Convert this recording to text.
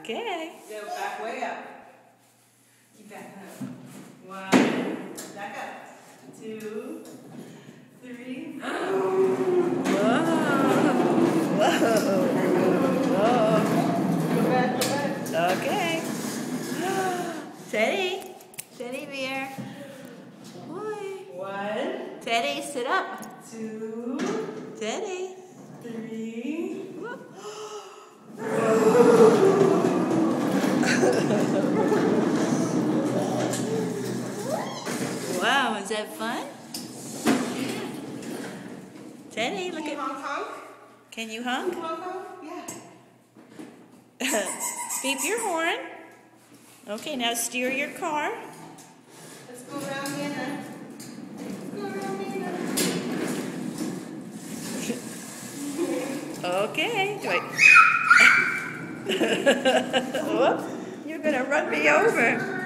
Okay. Go back way up. Keep backing up. 1, back up. 2, 3. Whoa. Whoa. Go back, go back. Okay. Teddy. Teddy bear. Boy. 1, Teddy, sit up. 2, Teddy. 3. Wow, is that fun? Teddy, look Can you at. honk honk? Can you honk? Honk honk? Yeah. Beep your horn. Okay, now steer your car. Let's go around Nana. Let's go around Nana. Okay. Do I... Whoops, you're gonna run me over.